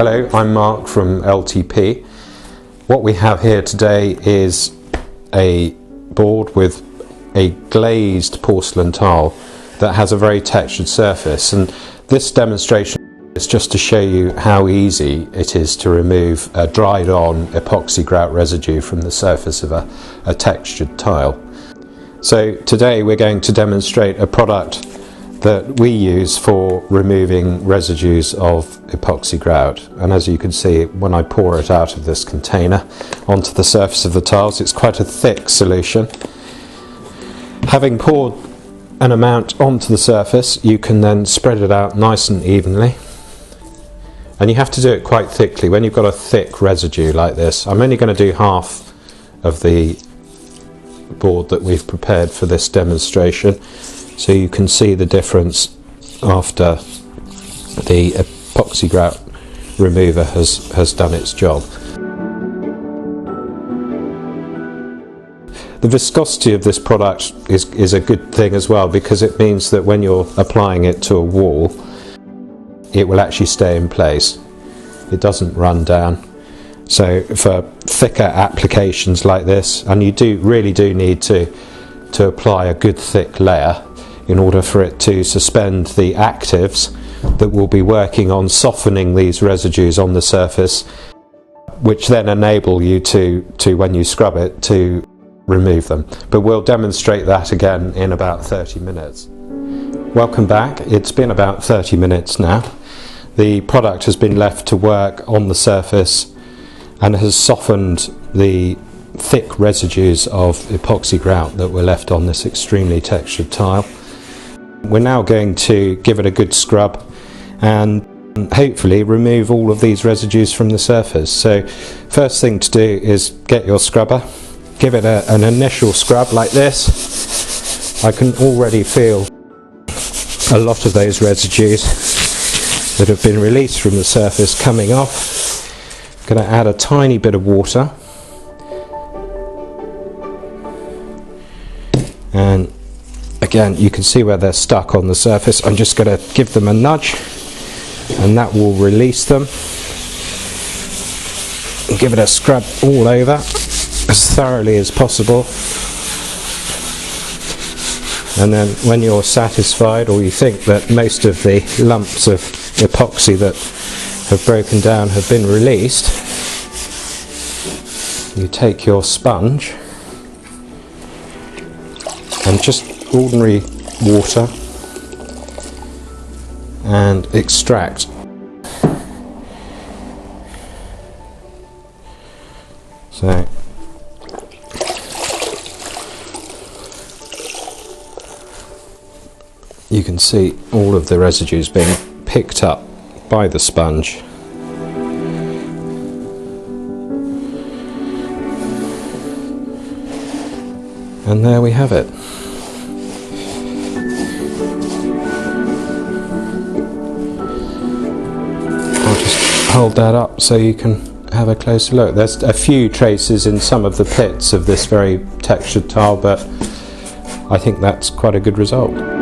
Hello, I'm Mark from LTP. What we have here today is a board with a glazed porcelain tile that has a very textured surface, and this demonstration is just to show you how easy it is to remove a dried on epoxy grout residue from the surface of a textured tile. So today we're going to demonstrate a product that we use for removing residues of epoxy grout, and as you can see, when I pour it out of this container onto the surface of the tiles, it's quite a thick solution. Having poured an amount onto the surface, you can then spread it out nice and evenly, and you have to do it quite thickly. When you've got a thick residue like this, I'm only going to do half of the board that we've prepared for this demonstration, so you can see the difference after the epoxy grout remover has done its job. The viscosity of this product is a good thing as well, because it means that when you're applying it to a wall, it will actually stay in place. It doesn't run down. So for thicker applications like this, and you really do need to apply a good thick layer in order for it to suspend the actives that will be working on softening these residues on the surface, which then enable you to when you scrub it, to remove them. But we'll demonstrate that again in about 30 minutes. Welcome back. It's been about 30 minutes now. The product has been left to work on the surface and has softened the thick residues of epoxy grout that were left on this extremely textured tile. We're now going to give it a good scrub and hopefully remove all of these residues from the surface. So first thing to do is get your scrubber, give it an initial scrub like this. I can already feel a lot of those residues that have been released from the surface coming off. I'm going to add a tiny bit of water, and again you can see where they're stuck on the surface. I'm just going to give them a nudge and that will release them. And give it a scrub all over as thoroughly as possible, and then when you're satisfied, or you think that most of the lumps of epoxy that have broken down have been released, you take your sponge and just ordinary water and extract. So you can see all of the residues being picked up by the sponge. And there we have it. I'll just hold that up so you can have a closer look. There's a few traces in some of the pits of this very textured tile, but I think that's quite a good result.